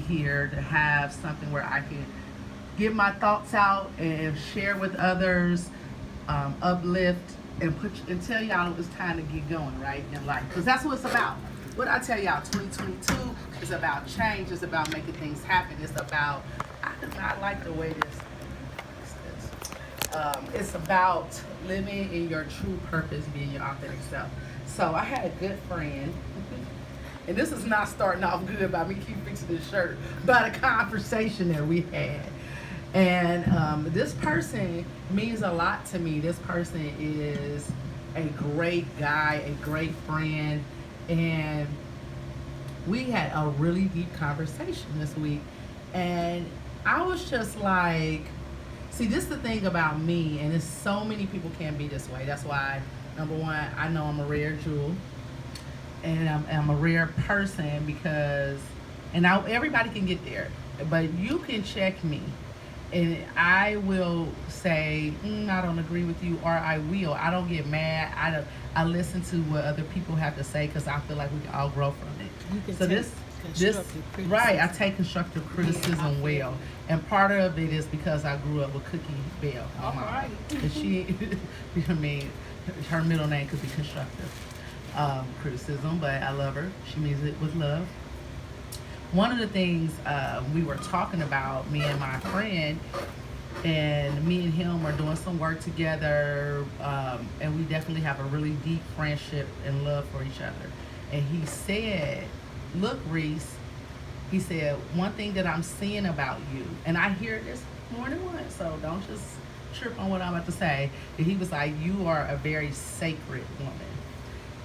here to have something where I can get my thoughts out and share with others, uplift, and tell y'all it's time to get going right in life, because that's what it's about. What I tell y'all, 2022 is about change. It's about making things happen. It's about, I do not like the way it's about living in your true purpose, being your authentic self. So I had a good friend, and this is not starting off good by me keep fixing this shirt, but a conversation that we had. And this person means a lot to me. This person is a great guy, a great friend, and we had a really deep conversation this week. And I was just like, see, this is the thing about me, and it's so many people can't be this way. That's why, number one, I know I'm a rare jewel, and I'm a rare person because, and everybody can get there, but you can check me, and I will say, I don't agree with you, or I will. I don't get mad. I listen to what other people have to say because I feel like we can all grow from it. You can So take this constructive criticism. right, I take constructive criticism well, and part of it is because I grew up with Cookie Bell, my mom, right. and she, I mean, her middle name could be constructive criticism, but I love her. She means it with love. One of the things we were talking about, me and my friend, and me and him are doing some work together, and we definitely have a really deep friendship and love for each other. And he said, look, Reese, he said, one thing that I'm seeing about you, and I hear this more than once, so don't just trip on what I'm about to say. And he was like, you are a very sacred woman.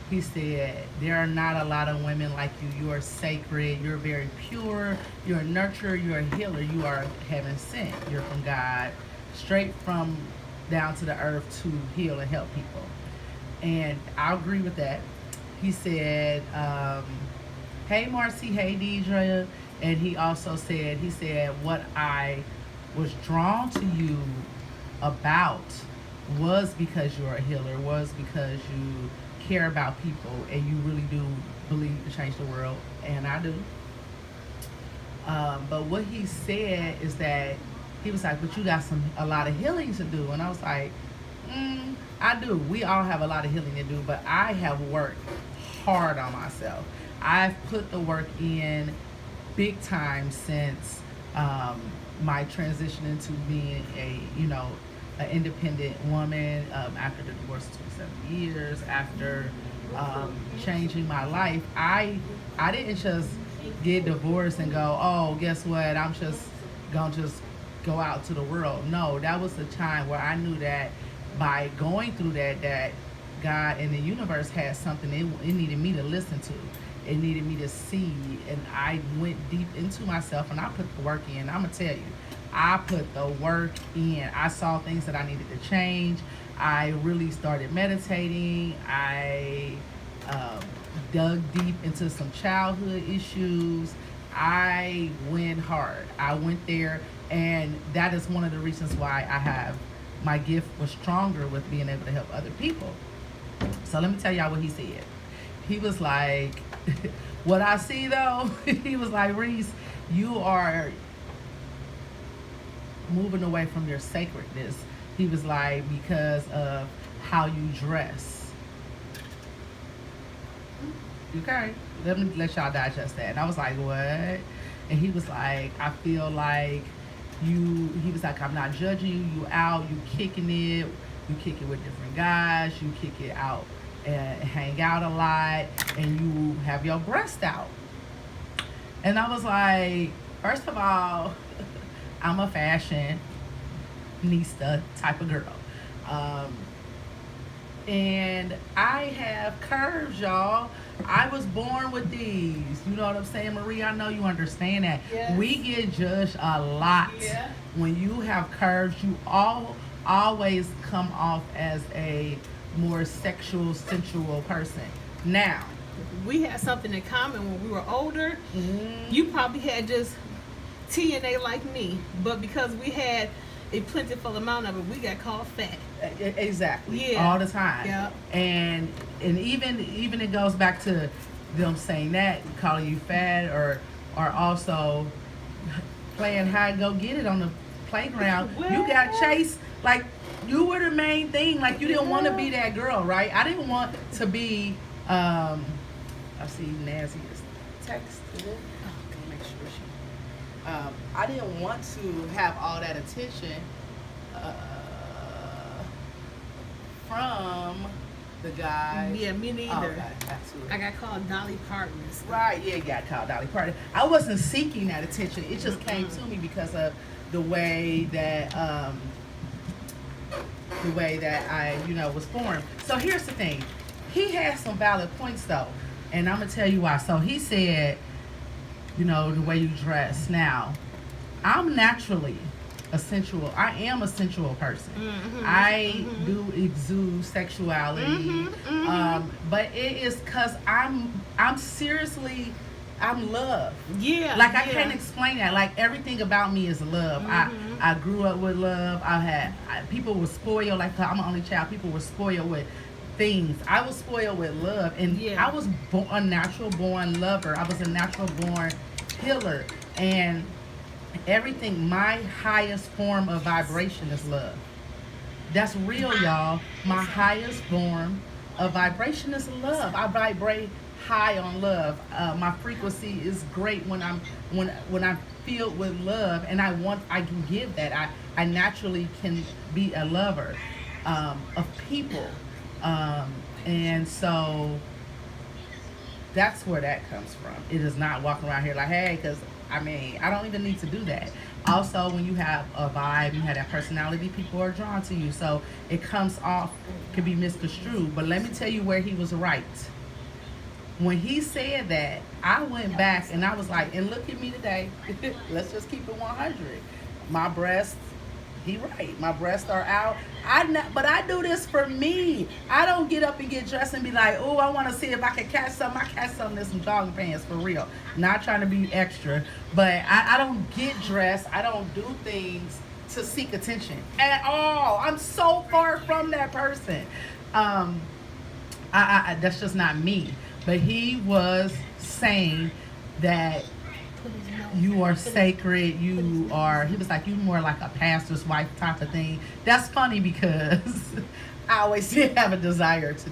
He said, there are not a lot of women like you. You are sacred. You're very pure. You're a nurturer. You're a healer. You are heaven sent. You're from God, straight from down to the earth to heal and help people. And I agree with that. He said, hey, Marcy. Hey, Deidre. And he also said, what I was drawn to you about was because you're a healer, was because you care about people and you really do believe to change the world, and I do. But what he said is that he was like, but you got a lot of healing to do. And I was like, I do. We all have a lot of healing to do, but I have worked hard on myself. I've put the work in big time since my transition into being an independent woman, after the divorce of 27 years, after changing my life. I didn't just get divorced and go, oh, guess what, I'm just gonna go out to the world. No, that was the time where I knew that by going through that God and the universe had something it needed me to listen to. It needed me to see, and I went deep into myself and I put the work in. I'm gonna tell you, I put the work in. I saw things that I needed to change. I really started meditating. I dug deep into some childhood issues. I went hard. I went there, and that is one of the reasons why my gift was stronger with being able to help other people. So let me tell y'all what he said. He was like, what I see though, he was like, Reese, you are moving away from your sacredness. He was like, because of how you dress. Okay, let me let y'all digest that. And I was like, what? And he was like, I feel like he was like, I'm not judging you out, you kicking it, you kick it with different guys, you kick it out and hang out a lot, and you have your breast out. And I was like, first of all, I'm a fashionista type of girl. And I have curves, y'all. I was born with these. You know what I'm saying, Marie? I know you understand that. Yes. We get judged a lot. Yeah. When you have curves, you always come off as a more sexual, sensual person. Now, We had something in common when we were older. You probably had just TNA like me, but because we had a plentiful amount of it, we got called fat. Exactly. Yeah. All the time. Yeah. And even it goes back to them saying that, calling you fat, or or also playing hide go get it on the playground. What? You got chased like you were the main thing. Like you didn't want to be that girl, right? I didn't want to be. I see Nazzie is texting. Okay, make sure she. I didn't want to have all that attention from the guys. Yeah, me neither. Okay, absolutely. I got called Dolly Partners. Right, yeah, you got called Dolly Parton. I wasn't seeking that attention. It just came to me because of the way that I, was formed. So here's the thing. He had some valid points though, and I'm gonna tell you why. So he said, the way you dress. Now, I'm naturally I am a sensual person. I do exude sexuality, but it is because I'm seriously, I'm love. Yeah. Like I can't explain that. Like everything about me is love. I grew up with love. People were spoiled. Like I'm an only child. People were spoiled with things. I was spoiled with love, and I was a natural born lover. I was a natural born healer, and everything. My highest form of vibration is love. That's real, y'all. My highest form of vibration is love. I vibrate high on love. My frequency is great when I'm filled with love, and I can give that. I naturally can be a lover of people, and so that's where that comes from. It is not walking around here like, hey, because I don't even need to do that. Also, when you have a vibe, you have that personality, people are drawn to you. So it comes off, could be misconstrued. But let me tell you where he was right. When he said that, I went back and I was like, and look at me today. Let's just keep it 100. My breasts, he right. My breasts are out. But I do this for me. I don't get up and get dressed and be like, oh, I want to see if I can catch something. I catch something in some jogging pants for real. Not trying to be extra, but I don't get dressed. I don't do things to seek attention at all. I'm so far from that person. That's just not me. But he was saying that you are sacred, he was like, you more like a pastor's wife type of thing. That's funny because I always did have a desire to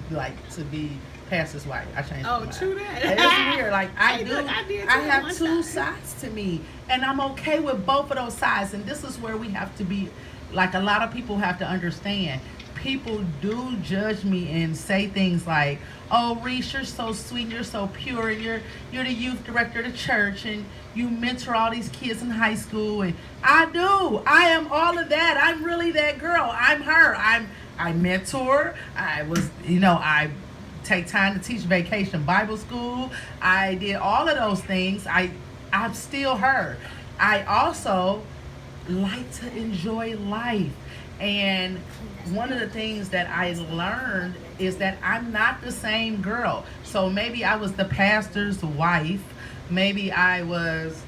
be pastor's wife. I changed my mind. True that. It's weird. Like I have one two time. sides to me, and I'm okay with both of those sides. And this is where we have to be, like a lot of people have to understand. People do judge me and say things like, oh, Reese, you're so sweet, you're so pure, and you're the youth director of the church, and you mentor all these kids in high school. And I am all of that. I'm really that girl. I'm her. I mentor. I take time to teach vacation Bible school. I did all of those things. I'm still her. I also like to enjoy life. And one of the things that I learned is that I'm not the same girl. So maybe I was the pastor's wife. Maybe I was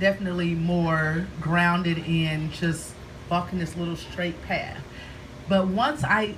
definitely more grounded in just walking this little straight path. But once I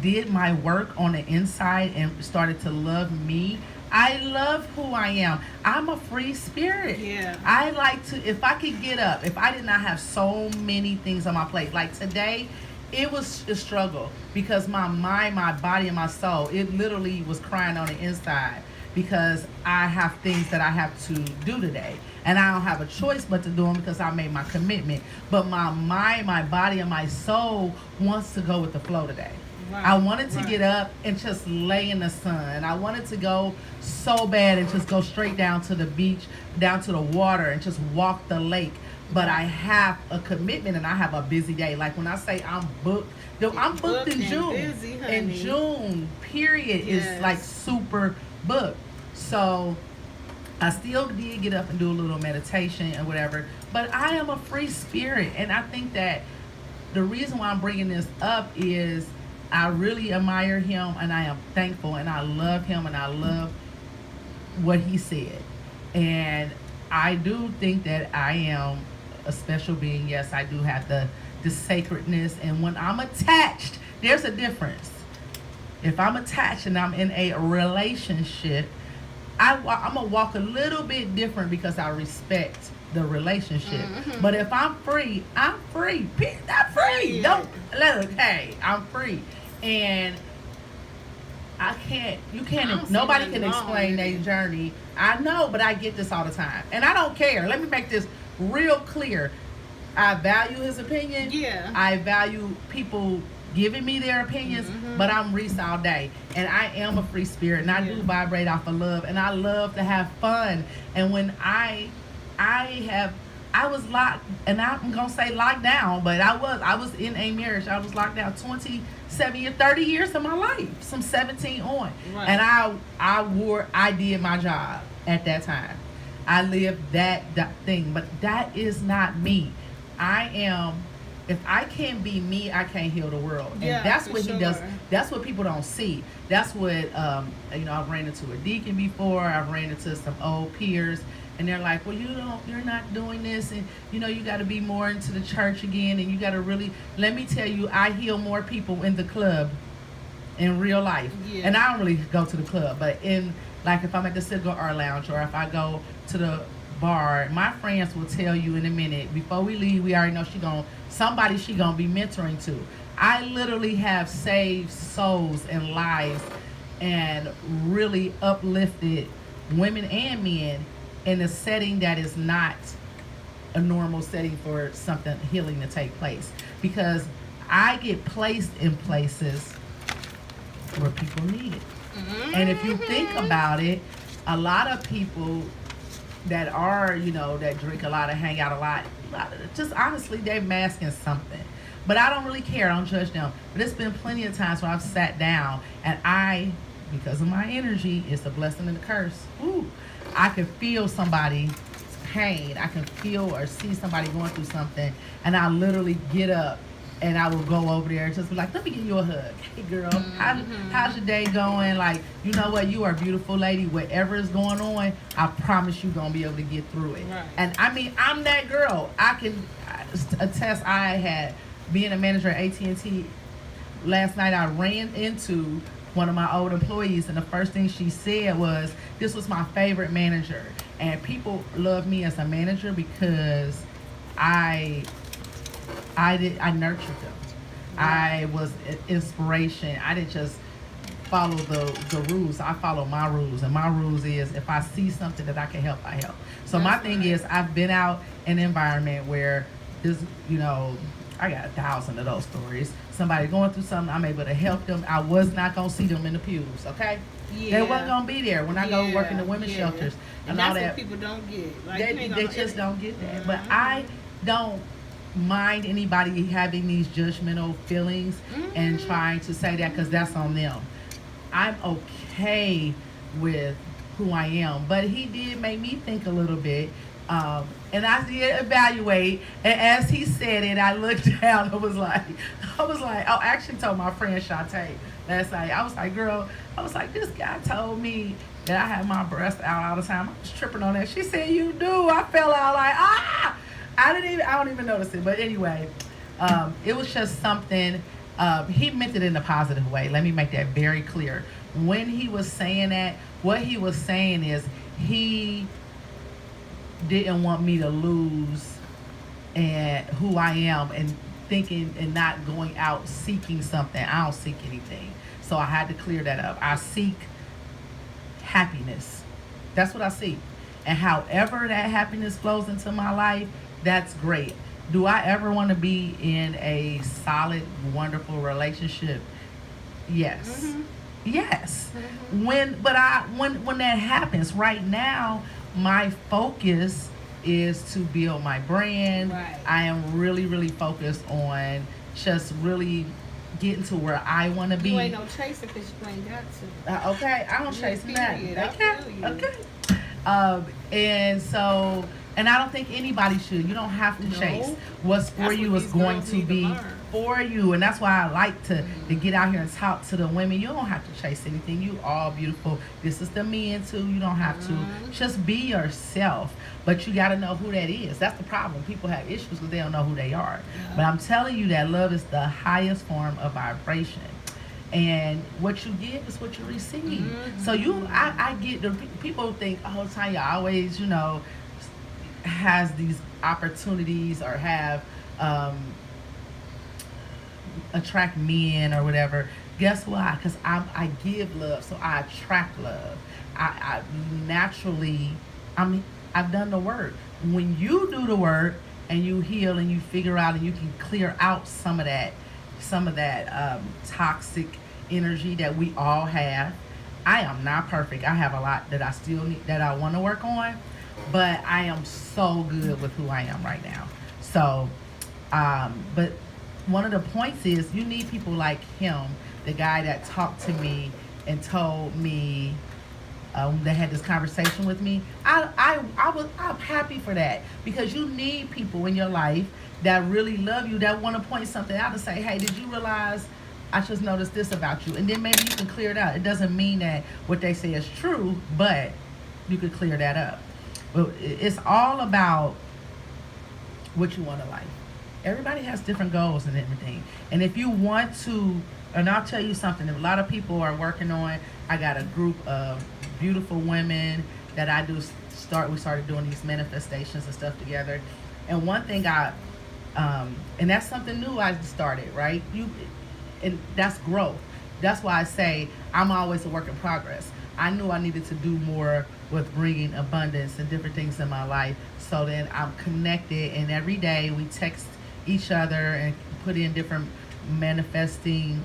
did my work on the inside and started to love me, I love who I am. I'm a free spirit. Yeah. I like to, if I could get up, if I did not have so many things on my plate, like today, it was a struggle because my mind, my body, and my soul, it literally was crying on the inside because I have things that I have to do today. And I don't have a choice but to do them because I made my commitment. But my mind, my body, and my soul wants to go with the flow today. Right, I wanted to get up and just lay in the sun. I wanted to go so bad and just go straight down to the beach, down to the water, and just walk the lake. But I have a commitment and I have a busy day. Like when I say I'm booked, I'm booked in June. Busy, in June, period, is like super booked. So I still did get up and do a little meditation and whatever. But I am a free spirit. And I think that the reason why I'm bringing this up is I really admire him, and I am thankful, and I love him, and I love what he said. And I do think that I am a special being. Yes, I do have the sacredness. And when I'm attached, there's a difference. If I'm attached and I'm in a relationship, I'm gonna walk a little bit different because I respect the relationship. But if I'm free, I'm free. I'm free. Don't look. Hey, I'm free, and I can't. You can't. Nobody can explain their journey. I know, but I get this all the time, and I don't care. Let me make this real clear. I value his opinion. Yeah. I value people giving me their opinions, but I'm Reese all day, and I am a free spirit, and I do vibrate off of love, and I love to have fun. And when I was locked, and I'm gonna say locked down, but I was in a marriage. I was locked down 27 years, 30 years of my life, some 17 on, and I did my job at that time. I lived that thing, but that is not me. I am. If I can't be me, I can't heal the world. And that's what he does. That's what people don't see. That's what, I've ran into a deacon before. I've ran into some old peers. And they're like, well, you're not doing this. And, you got to be more into the church again. And you got to really, let me tell you, I heal more people in the club in real life. Yeah. And I don't really go to the club. But if I'm at the cigar art lounge or if I go to the bar, my friends will tell you in a minute, before we leave, we already know somebody she gonna be mentoring to. I literally have saved souls and lives and really uplifted women and men in a setting that is not a normal setting for something healing to take place, because I get placed in places where people need it. And if you think about it, a lot of people that are, that drink a lot and hang out a lot, just honestly, they're masking something. But I don't really care. I don't judge them. But there's been plenty of times where I've sat down and because of my energy, it's a blessing and a curse. I can feel somebody's pain. I can feel or see somebody going through something. And I literally get up and I will go over there and just be like, let me give you a hug. Hey, girl, how's your day going? Like, you know what? You are a beautiful lady. Whatever is going on, I promise you're going to be able to get through it. Right. And, I'm that girl. I can attest. I had, being a manager at AT&T, last night I ran into one of my old employees, and the first thing she said was, this was my favorite manager. And people love me as a manager because I nurtured them. I was an inspiration. I didn't just follow the rules. I follow my rules. And my rules is, if I see something that I can help, I help. So my thing is, I've been out in an environment where this, I got 1,000 of those stories. Somebody going through something, I'm able to help them. I was not going to see them in the pews, okay? They wasn't going to be there when I go work in the women's shelters. And that's all that. What people don't get. Like, they just don't get that. But I don't mind anybody having these judgmental feelings and trying to say that, because that's on them. I'm okay with who I am, but he did make me think a little bit, and I did evaluate. And as he said it, I looked down. I was like, I actually told my friend Shantae last night. I was like, girl, this guy told me that I have my breast out all the time. I was tripping on that. She said, you do. I fell out like, I don't even notice it. But anyway, it was just something. He meant it in a positive way. Let me make that very clear. When he was saying that, what he was saying is he didn't want me to lose and who I am, and thinking and not going out seeking something. I don't seek anything. So I had to clear that up. I seek happiness. That's what I seek. And however that happiness flows into my life, that's great. Do I ever want to be in a solid, wonderful relationship? Yes. Yes. When that happens, right now, my focus is to build my brand. Right. I am really, really focused on just really getting to where I want to be. You ain't no chaser because you ain't got to. Okay, I don't chase nothing. Okay. And I don't think anybody should. You don't have to chase. What's for you is going to be for you. And that's why I like to get out here and talk to the women. You don't have to chase anything. You all beautiful. This is the men too. You don't have to. Just be yourself. But you got to know who that is. That's the problem. People have issues because they don't know who they are. But I'm telling you that love is the highest form of vibration. And what you give is what you receive. So I get the people think, oh, Tanya always, has these opportunities or have attract men or whatever. Guess why? Because I give love, so I attract love. I naturally, I've done the work. When you do the work and you heal and you figure out and you can clear out some of that toxic energy that we all have. I am not perfect. I have a lot that I still need, that I want to work on, but I am so good with who I am right now. So, but one of the points is you need people like him, the guy that talked to me and told me, that had this conversation with me. I'm happy for that, because you need people in your life that really love you, that want to point something out and say, hey, did you realize I just noticed this about you? And then maybe you can clear it out. It doesn't mean that what they say is true, but you could clear that up. But it's all about what you want in life. Everybody has different goals and everything. And if you want to, and I'll tell you something, a lot of people are working on, I got a group of beautiful women that I do we started doing these manifestations and stuff together. And one thing and that's something new I started, right? And that's growth. That's why I say I'm always a work in progress. I knew I needed to do more with bringing abundance and different things in my life. So then I'm connected, and every day we text each other and put in different manifesting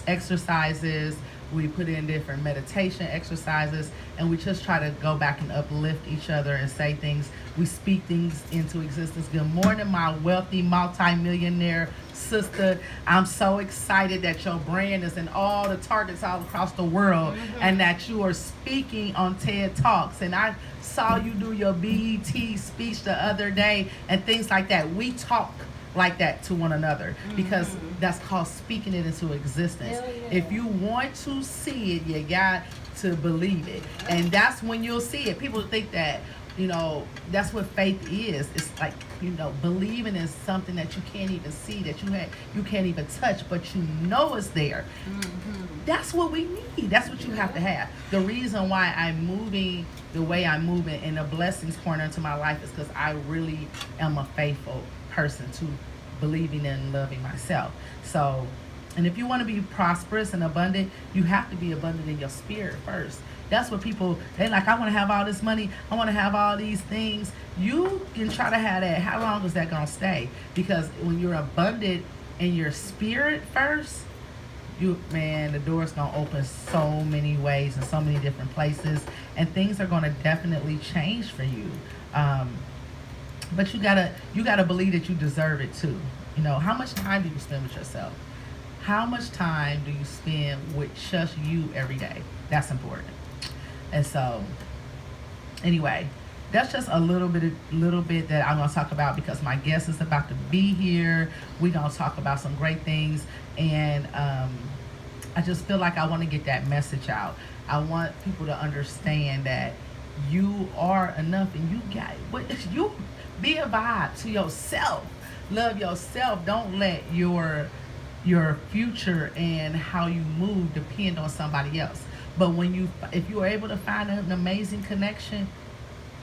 exercises. We put in different meditation exercises, and we just try to go back and uplift each other and say things. We speak things into existence. Good morning, my wealthy multi-millionaire sister. I'm so excited that your brand is in all the targets all across the world, and that you are speaking on TED Talks. And I saw you do your BET speech the other day and things like that. We talk like that to one another, because that's called speaking it into existence. Yeah. If you want to see it, you got to believe it, and that's when you'll see it. People think that, that's what faith is. It's like, believing in something that you can't even see, that you can't even touch, but you know it's there. That's what we need. That's what you have to have. The reason why I'm moving the way I'm moving in the blessings corner into my life is because I really am a faithful person to believing and loving myself. So, and if you want to be prosperous and abundant, you have to be abundant in your spirit first. That's what people, they like, I want to have all this money, I want to have all these things. You can try to have that. How long is that going to stay? Because when you're abundant in your spirit first, the door's going to open so many ways and so many different places, and things are going to definitely change for you. But you gotta believe that you deserve it too. How much time do you spend with yourself? How much time do you spend with just you every day? That's important. And so, anyway, that's just a little bit that I'm gonna talk about, because my guest is about to be here. We're gonna talk about some great things, and I just feel like I want to get that message out. I want people to understand that you are enough, and you got what you. Be a vibe to yourself. Love yourself. Don't let your future and how you move depend on somebody else. But if you are able to find an amazing connection,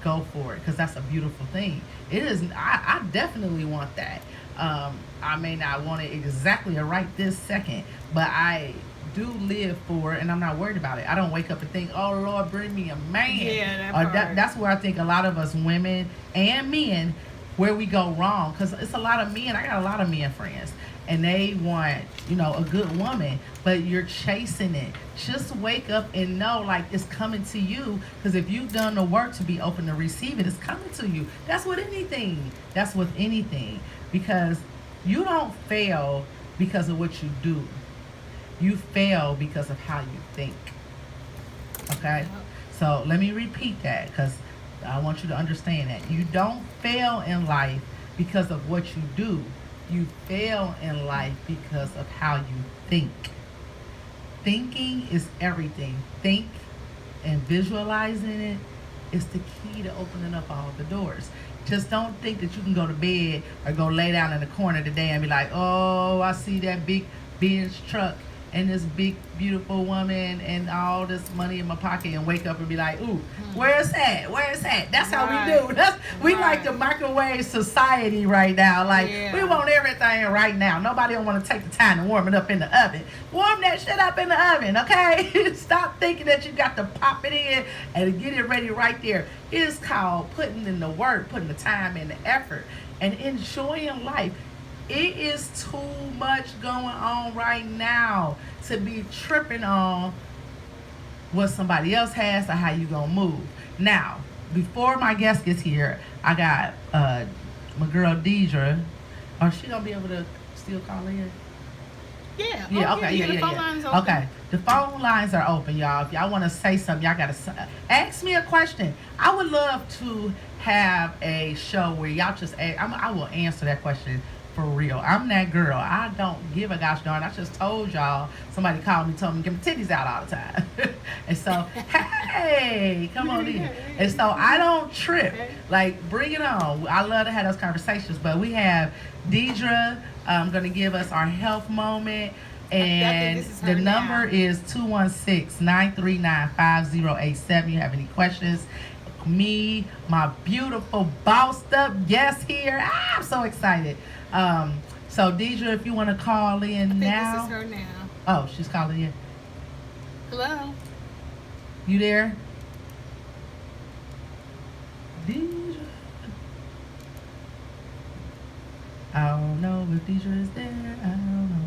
go for it, because that's a beautiful thing. It is. I definitely want that. I may not want it exactly right this second, but I do live for it, and I'm not worried about it. I don't wake up and think, oh Lord, bring me a man. Yeah, that's where I think a lot of us women and men, where we go wrong, because it's a lot of men. I got a lot of men friends, and they want, a good woman, but you're chasing it. Just wake up and know, like, it's coming to you, because if you've done the work to be open to receive it, it's coming to you. That's with anything. Because you don't fail because of what you do. You fail because of how you think. Okay? So let me repeat that, because I want you to understand that. You don't fail in life because of what you do. You fail in life because of how you think. Thinking is everything. Think and visualizing it is the key to opening up all the doors. Just don't think that you can go to bed or go lay down in the corner today and be like, oh, I see that big Benz truck, and this big beautiful woman and all this money in my pocket and wake up and be like, ooh, where's that? Where's that? That's how we do. We like the microwave society right now. Like we want everything right now. Nobody don't want to take the time to warm it up in the oven. Warm that shit up in the oven, okay? Stop thinking that you got to pop it in and get it ready right there. It is called putting in the work, putting the time and the effort, and enjoying life. It is too much going on right now to be tripping on what somebody else has or how you gonna move. Now, before my guest gets here, I got my girl Deidre. Or she gonna be able to still call in? Yeah. Yeah. Okay. The phone lines open. Okay. The phone lines are open, y'all. If y'all want to say something, y'all gotta ask me a question. I would love to have a show where y'all just ask. I will answer that question for real. I'm that girl. I don't give a gosh darn. I just told y'all. Somebody called me, told me to get my titties out all the time. And so, hey, come on in. And so I don't trip. Like, bring it on. I love to have those conversations. But we have Deidre going to give us our health moment. And the number is 216-939-5087. You have any questions? Me, my beautiful bossed up guest here. I'm so excited. So Deidre, if you want to call in now. This is her now. Oh, she's calling in. Hello. You there? Deidre. I don't know if Deidre is there. I don't know.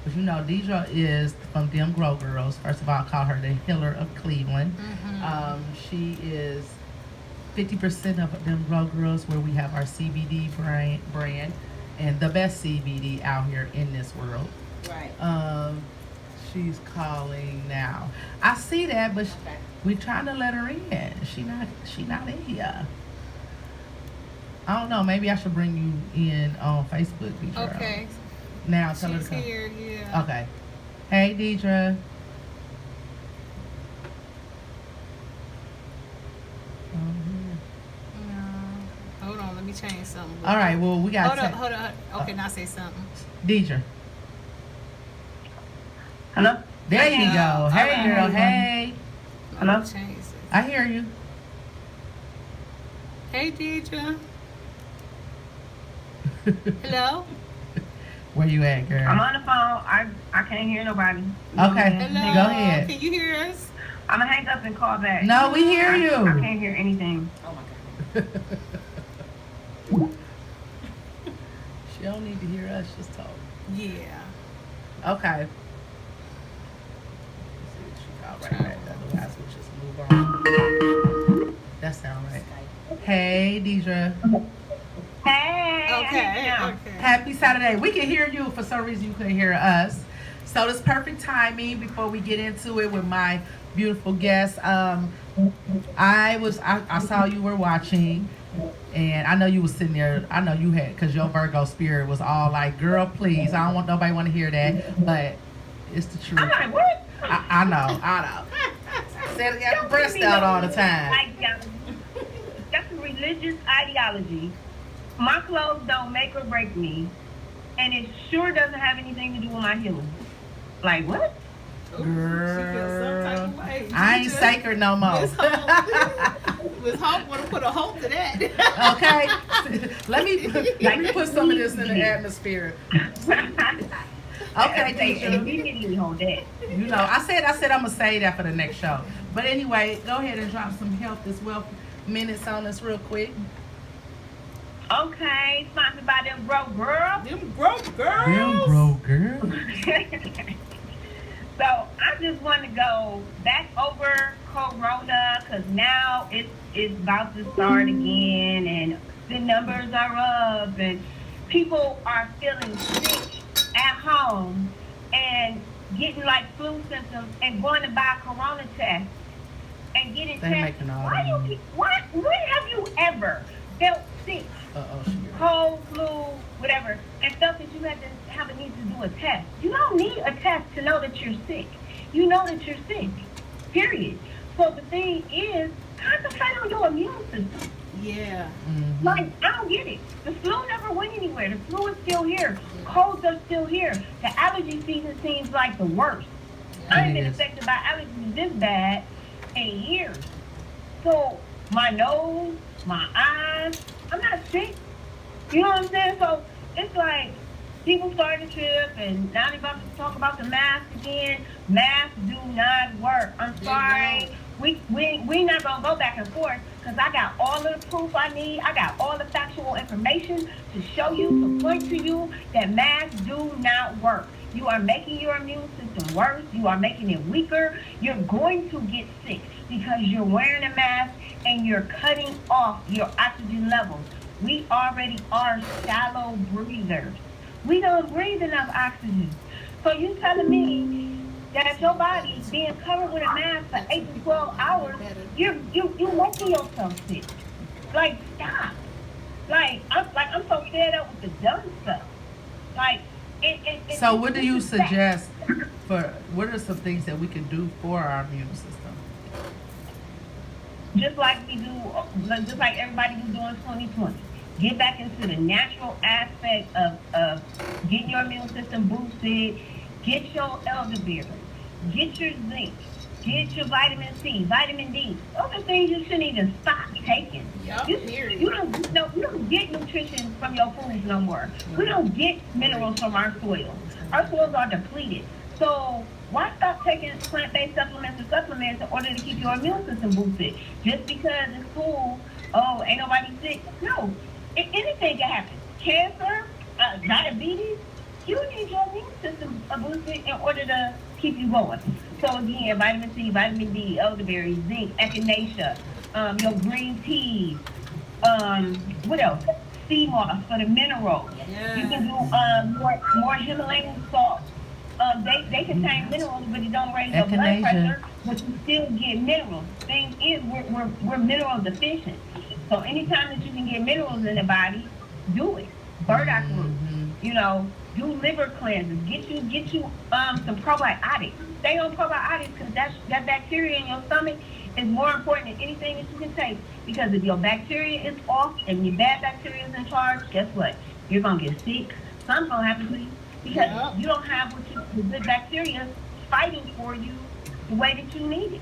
But you know, Deidre is from Them Grow Girls. First of all, I call her the healer of Cleveland. She is 50% of Them Grow Girls, where we have our CBD brand and the best CBD out here in this world. Right. She's calling now. I see that, but we're trying to let her in. She not in here. I don't know. Maybe I should bring you in on Facebook, Deidre. Okay. Now tell her to She's come. here, yeah. Okay. Hey, Deidre. Hold on, let me change something. All right. Well, we got. Hold on. Okay, now say something. Deidre. Hello? There you go. Hey, right. girl. Hey. Hello? Change this. I hear you. Hey, Deidre. Hello. Where you at, girl? I'm on the phone. I can't hear nobody. Okay. Hello. Go ahead. Can you hear us? I'm going to hang up and call back. No, we hear I you. can't hear anything. Oh my God. She don't need to hear us. Just talk. Yeah. Okay. Let's see if she called right back. Otherwise, we'll just move on. That sound right. Hey, Deidre. Hey. Okay. Happy Saturday. We can hear you. For some reason, you couldn't hear us. So this perfect timing before we get into it with my beautiful guest. I saw you were watching, and I know you was sitting there. I know you had, because your Virgo spirit was all like, "Girl, please, I don't want nobody want to hear that," but it's the truth. I'm like, what? I know. Said it got breast out all the time. That's a religious ideology. My clothes don't make or break me, and it sure doesn't have anything to do with my healing. Like, what? Girl, I ain't sacred no more. Miss Hope want to put a hope to that. Okay, let me put some of this in the atmosphere. Okay, Deidre. Immediately hold that. You know, I said I'm gonna say that for the next show. But anyway, go ahead and drop some health as well minutes on us real quick. Okay, sponsored by Them Broke Girls. Them broke girls. Them broke girl. So I just want to go back over Corona, because now it's about to start again, and the numbers are up, and people are feeling sick at home and getting like flu symptoms and going to buy Corona tests and getting tested. When have you ever felt sick? Cold, flu, whatever, and felt that you had to have a need to do a test? You don't need a test to know that you're sick. You know that you're sick, period. So the thing is, concentrate on your immune system. Yeah. Like, I don't get it. The flu never went anywhere. The flu is still here. Colds are still here. The allergy season seems like the worst. I ain't been affected by allergies this bad in years. So my nose, my eyes, I'm not sick. You know what I'm saying? So it's like people started to trip, and now they're about to talk about the mask again. Masks do not work. I'm sorry. We not gonna go back and forth because I got all of the proof I need. I got all the factual information to show you, to point to you that masks do not work. You are making your immune system worse. You are making it weaker. You're going to get sick because you're wearing a mask and you're cutting off your oxygen levels. We already are shallow breathers. We don't breathe enough oxygen. So you telling me that your body being covered with a mask for 8 to 12 hours, you're making yourself sick. Like, stop. I'm so fed up with the dumb stuff. Like, So what do you suggest what are some things that we can do for our immune system? Just like everybody was doing 2020. Get back into the natural aspect of getting your immune system boosted. Get your elderberry. Get your zinc. Get your vitamin C, vitamin D. Those are things you shouldn't even stop taking. Yep, you don't get nutrition from your foods no more. We don't get minerals from our soils. Our soils are depleted. So why stop taking plant-based supplements in order to keep your immune system boosted? Just because it's cool, oh, ain't nobody sick. No, anything can happen. Cancer, diabetes, you need your immune system boosted in order to keep you going. So again, vitamin C, vitamin D, elderberry, zinc, echinacea, your green teas, what else? Sea moss for the minerals. Yeah. You can do more Himalayan salt. They contain minerals, but it don't raise your blood pressure, but you still get minerals. Thing is, we're mineral deficient. So anytime that you can get minerals in the body, do it. Burdock root, do liver cleanses. Get you some probiotics. Stay on probiotics because that bacteria in your stomach is more important than anything that you can take. Because if your bacteria is off and your bad bacteria is in charge, guess what? You're gonna get sick. Something's gonna happen to you because you don't have the good bacteria fighting for you the way that you need it.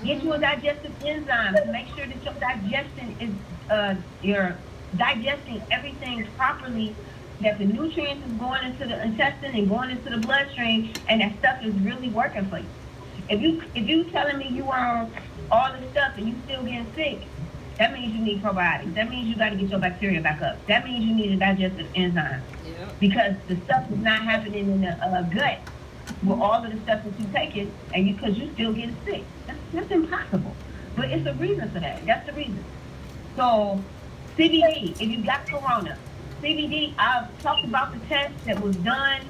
Get you a digestive enzyme to make sure that your digestion is you're digesting everything properly, that the nutrients is going into the intestine and going into the bloodstream, and that stuff is really working for you. If you telling me you on all this stuff and you still getting sick, that means you need probiotics. That means you got to get your bacteria back up. That means you need a digestive enzyme because the stuff is not happening in the gut with all of the stuff that you taking, and because you still getting sick. That's impossible. But it's a reason for that. That's the reason. So CBD, if you got corona, CBD, I've talked about the test that was done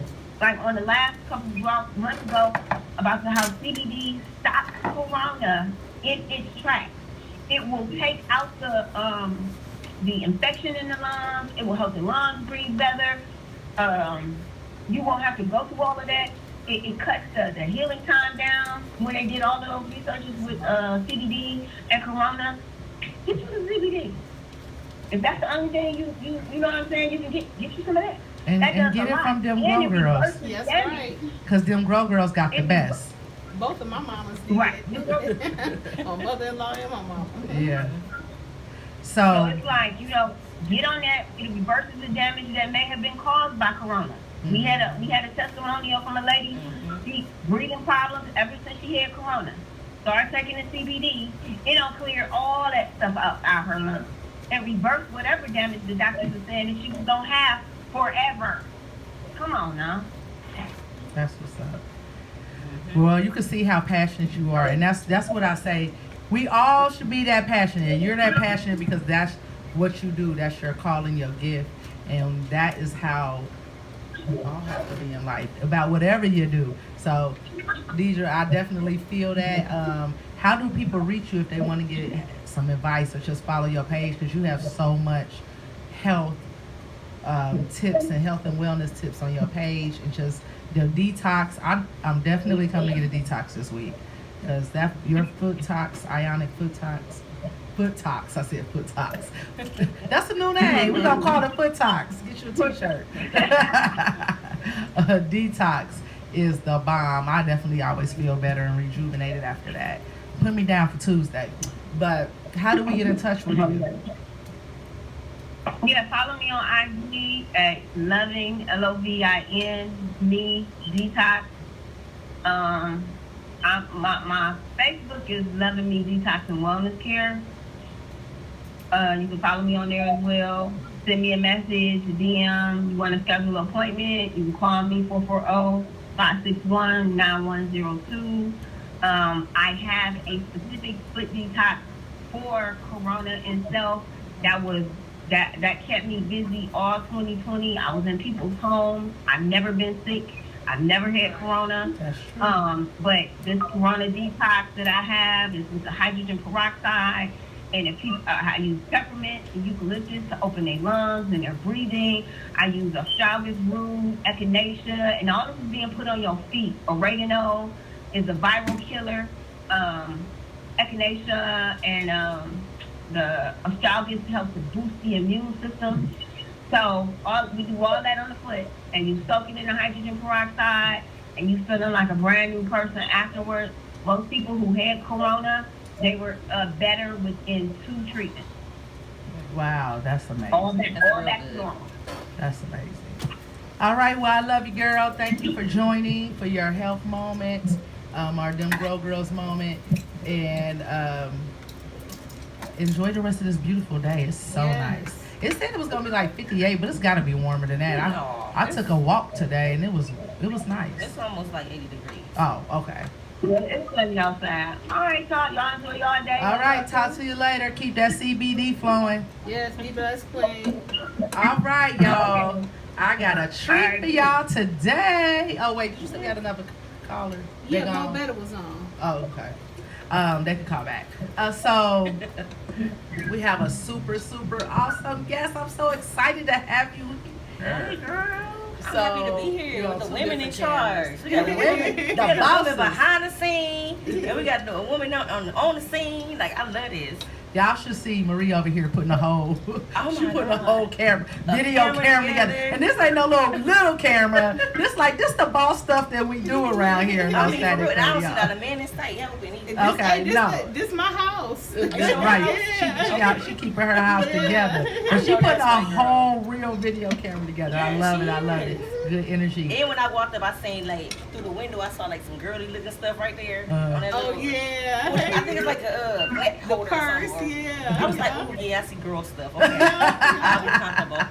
like on the last couple of months ago about how CBD stops corona in its tracks. It will take out the infection in the lungs. It will help the lungs breathe better. You won't have to go through all of that. It cuts the healing time down. When they did all of those researches with CBD and corona, get you the CBD. If that's the only thing you know what I'm saying, you can get you some of that. And get it from them grow girls. Yes, right. Because them grow girls got the best. Both of my mamas did. Right. My mother-in-law and my mama. Yeah. So it's like, get on that. It reverses the damage that may have been caused by corona. Mm-hmm. We had a testimonial from a lady, she breathing problems ever since she had corona. Started taking the CBD, it'll clear all that stuff out her lungs and reverse whatever damage the doctors are saying that she was gonna have forever. Come on now. That's what's up. Well, you can see how passionate you are, and that's what I say. We all should be that passionate. You're that passionate because that's what you do. That's your calling, your gift, and that is how we all have to be in life about whatever you do. So, Deidre, I definitely feel that. How do people reach you if they want to get some advice or just follow your page? Because you have so much health tips and health and wellness tips on your page, and just the detox. I'm definitely coming to get a detox this week because your foot tox, ionic foot tox, Foot Talks. I said Foot Talks. That's a new name. We're going to call it Foot Talks. Get you a t-shirt. Detox is the bomb. I definitely always feel better and rejuvenated after that. Put me down for Tuesday. But how do we get in touch with you? Yeah, follow me on IG at loving LOVIN me detox. My Facebook is Loving Me Detox and Wellness Care. You can follow me on there as well. Send me a message, DM. You want to schedule an appointment? You can call me 440-561-9102. I have a specific foot detox for Corona itself that kept me busy all 2020. I was in people's homes. I've never been sick. I've never had Corona. That's true. But this Corona detox that I have is with the hydrogen peroxide, and I use peppermint and eucalyptus to open their lungs and their breathing. I use astragalus root, echinacea, and all this is being put on your feet. Oregano is a viral killer. Echinacea and the astragalus helps to boost the immune system. So we do all that on the foot, and you soak it in the hydrogen peroxide, and you feeling like a brand new person afterwards. Most people who had Corona, they were better within 2 treatments. Wow, that's amazing. All that's normal. That's amazing. All right, well, I love you, girl. Thank you for joining for your health moment, our Them Grow Girls moment, and enjoy the rest of this beautiful day. It's so nice. It said it was gonna be like 58, but it's gotta be warmer than that. I took a walk today and it was nice. It's almost like 80 degrees. Oh, okay. Yeah, it's sunny outside. All right, y'all enjoy y'all day. All right, talk to you later. Keep that CBD flowing. Yes, be blessed, Queen. All right, y'all. I got a treat for y'all today. Oh wait, you still got another caller? They Yeah, Mo gone? Better was on. Oh, okay. They can call back. So we have a super awesome guest. I'm so excited to have you here. Hey, girl. So, I'm happy to be here you know, with the two women in different charge. channels. We got the women, we got the bosses. women behind the scene, and we got the women on the scene. Like, I love this. Y'all should see Marie over here putting a whole, she my putting a God. whole video camera camera together. together. And this ain't no little camera. This the boss stuff that we do around here. I No mean, static for real, I don't see radio. that a man in sight helping either. Okay, no. This my house. Right. She keeping her house together. But she know put a that's my girl. whole real video camera together. I Yeah, love it. she I love it. is. Good energy. And when I walked up, I seen like through the window, I saw like some girly looking stuff right there. On that Oh little- yeah. I think it's like a black The holder or purse, something. yeah. I was like, oh yeah, I see girl stuff. Okay, I'll be comfortable.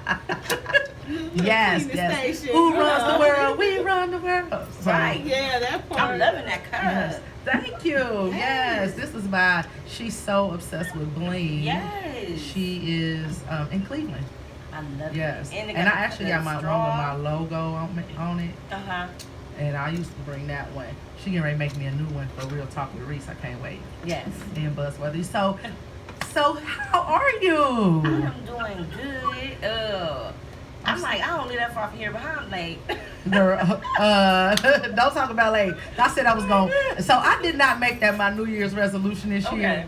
Yes, Clean the yes. station. Who runs the world? We run the world. So, Right. Yeah, that part. I'm loving that Yes. cut. Thank you. Yes. This is my. She's so obsessed with bling. Yes. She is in Cleveland. I love Yes. it. And I actually got my one with my logo on it. Uh-huh. And I used to bring that one. She getting ready to make me a new one for Real Talk with Reese. I can't wait. Yes. And Buzzworthy. So how are you? I'm doing good. I'm like, I don't live that far from here, but I'm like, Girl, don't talk about late. I said I was going. So I did not make that my New Year's resolution this year Okay.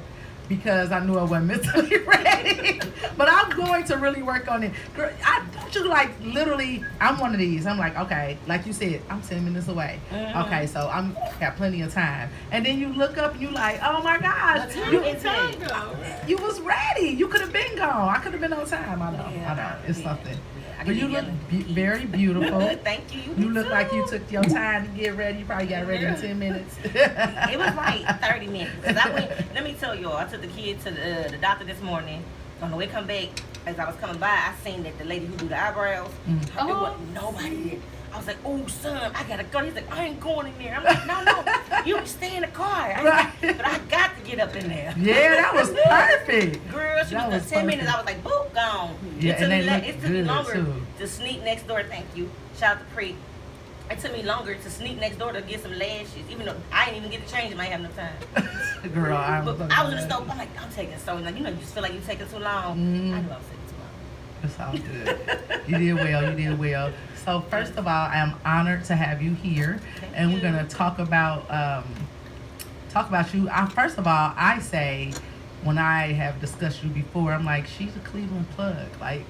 because I knew I wasn't mentally ready. But I'm going to really work on it. Girl, don't you like literally? I'm one of these. I'm like, okay, like you said, I'm 10 minutes away. Mhm. Okay, so I'm got plenty of time. And then you look up and you like, oh my gosh, What time you, is it? you was ready. You could have been gone. I could have been on time. I know. It's something. I But get you the look yelling. very beautiful. Thank you. You look like you took your time to get ready. You probably got ready in 10 minutes. It was like 30 minutes. 'Cause I went, let me tell y'all, I took the kid to the doctor this morning. On the way come back, as I was coming by, I seen that the lady who do the eyebrows, there wasn't nobody there. I was like, oh, son, I gotta go. He's like, I ain't going in there. I'm like, no, you stay in the car. But I got to get up in there. Yeah, that was perfect. Girl, she That was was 10 minutes. perfect. I was like, boop, gone. Yeah, and they look it took me good, longer too. to sneak next door. Thank you. Shout out to Pre. It took me longer to sneak next door to get some lashes, even though I didn't even get to change. I might have no time. Girl, But I was in the store. I'm like, I'm taking so long. You know, you just feel like you're taking too long. Mhm. I knew I was taking too long. It's all good. You did well. You did well. So first of all, I am honored to have you here, and we're gonna talk about you. First of all, I say when I have discussed you before, I'm like, she's a Cleveland plug. Like,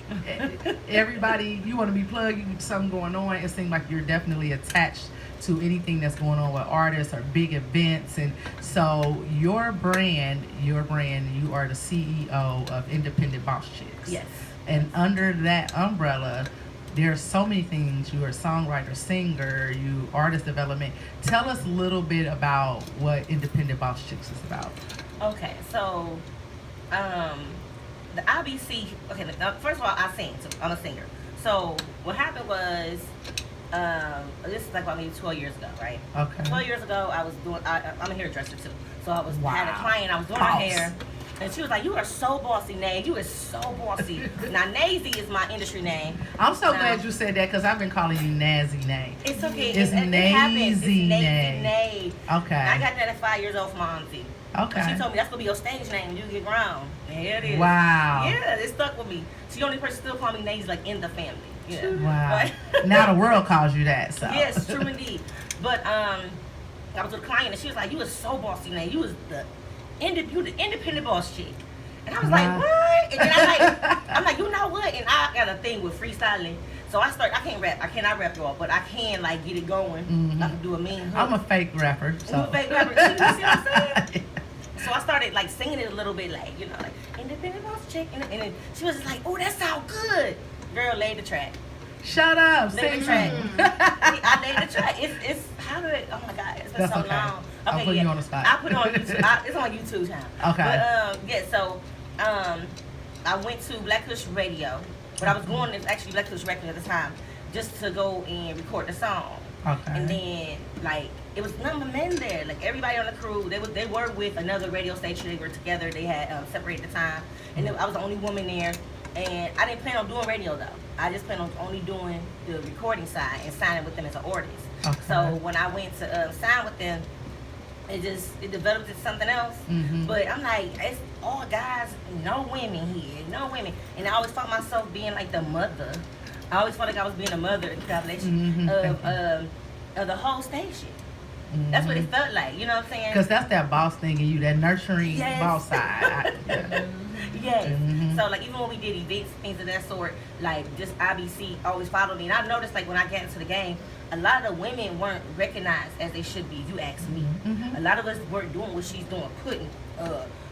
everybody, you want to be plugged, you something going on. It seems like you're definitely attached to anything that's going on with artists or big events. And so your brand, you are the CEO of Independent Boss Chicks. Yes. And under that umbrella, there's so many things. You are a songwriter, singer, you artist development. Tell us a little bit about what Independent Boss Chicks is about. Okay, so the IBC. Okay, first of all, I sing. So I'm a singer. So what happened was, this is like about maybe 12 years ago, right? Okay. 12 years ago, I was doing. I'm a hairdresser too. So I was Wow. had a client. I was doing her hair. And she was like, "You are so bossy, Nae. You are so bossy." Now, Nazzie is my industry name. I'm so glad you said that because I've been calling you Nazzie Nae. It's okay. It's it happens. It's Nazzie Nae. Nae. Okay. I got that at 5 years old from my auntie. Okay. And she told me that's gonna be your stage name when you get grown. And here it is. Wow. Yeah, it stuck with me. She's the only person still call me Nae, like in the family. Yeah. Wow. But Now the world calls you that. So. yes, true indeed. But I was with a client and she was like, "You was so bossy, Nae. You was the independent boss chick." And I was like, "What?" And then I'm like, "You know what?" And I got a thing with freestyling. So I can't rap. I cannot rap y'all, but I can like get it going. Mm-hmm. I can do a mean hook. I'm a fake rapper. So. I'm a fake rapper. You see what I'm saying? So I started like singing it a little bit, like, you know, like independent boss chick. And then she was just like, "Oh, that sound good." Girl, laid the track. Shut up. Laid Sing the track. me. I laid the track. It's how do it? Oh my God, it's been That's so okay. long. I'll put you on the spot. I put it on YouTube. It's on YouTube now. Okay. But yeah, so I went to Black Kush Radio, but I was going to actually Black Kush Records at the time just to go and record the song. Okay. And then like it was none of men there. Like everybody on the crew, they were with another radio station. They were together. They had separated at the time, and I was the only woman there. And I didn't plan on doing radio though. I just planned on only doing the recording side and signing with them as an artist. Okay. So when I went to sign with them, it developed into something else. Mm-hmm. But I'm like, it's all guys, no women here, no women. And I always felt myself being like the mother. I always felt like I was being a mother in Mm-hmm. of the whole station. Mm-hmm. That's what it felt like, you know what I'm saying? Because that's that boss thing in you, that nurturing Yes. boss side. Yeah. Yes. Mhm. So like even when we did events, things of that sort, like just IBC always followed me. And I noticed like when I got into the game, a lot of the women weren't recognized as they should be. You ask me. Mhm. A lot of us weren't doing what she's doing, putting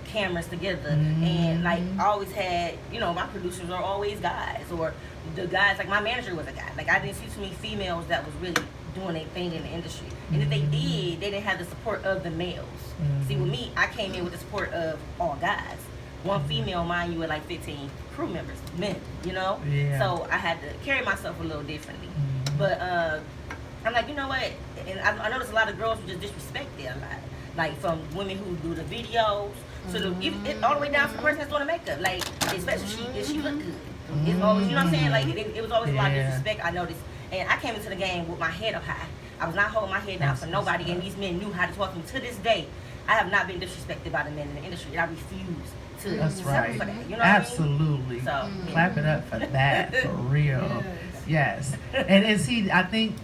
cameras together. Mhm. And like I always had, you know, my producers are always guys, or the guys, like my manager was a guy. Like I didn't see too many females that was really doing their thing in the industry. And if they did, they didn't have the support of the males. See, with me, I came in with the support of all guys. One female, mind you, with like 15 crew members, men, you know? Yeah. So I had to carry myself a little differently. But I'm like, you know what? And I noticed a lot of girls who just disrespect it a lot. Like from women who do the videos, to all the way down to the person that's doing the makeup. Like, especially if she look good. It's always, you know what I'm saying? Like, it was always a lot of disrespect I noticed. And I came into the game with my head up high. I was not holding my head down for nobody, and these men knew how to talk to me. To this day, I have not been disrespected by the men in the industry, and I refuse to That's settle right. for that. You know Absolutely. what I mean? So, Clap it up for that, for real. Yes. And see, I think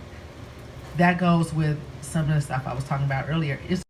that goes with some of the stuff I was talking about earlier. It's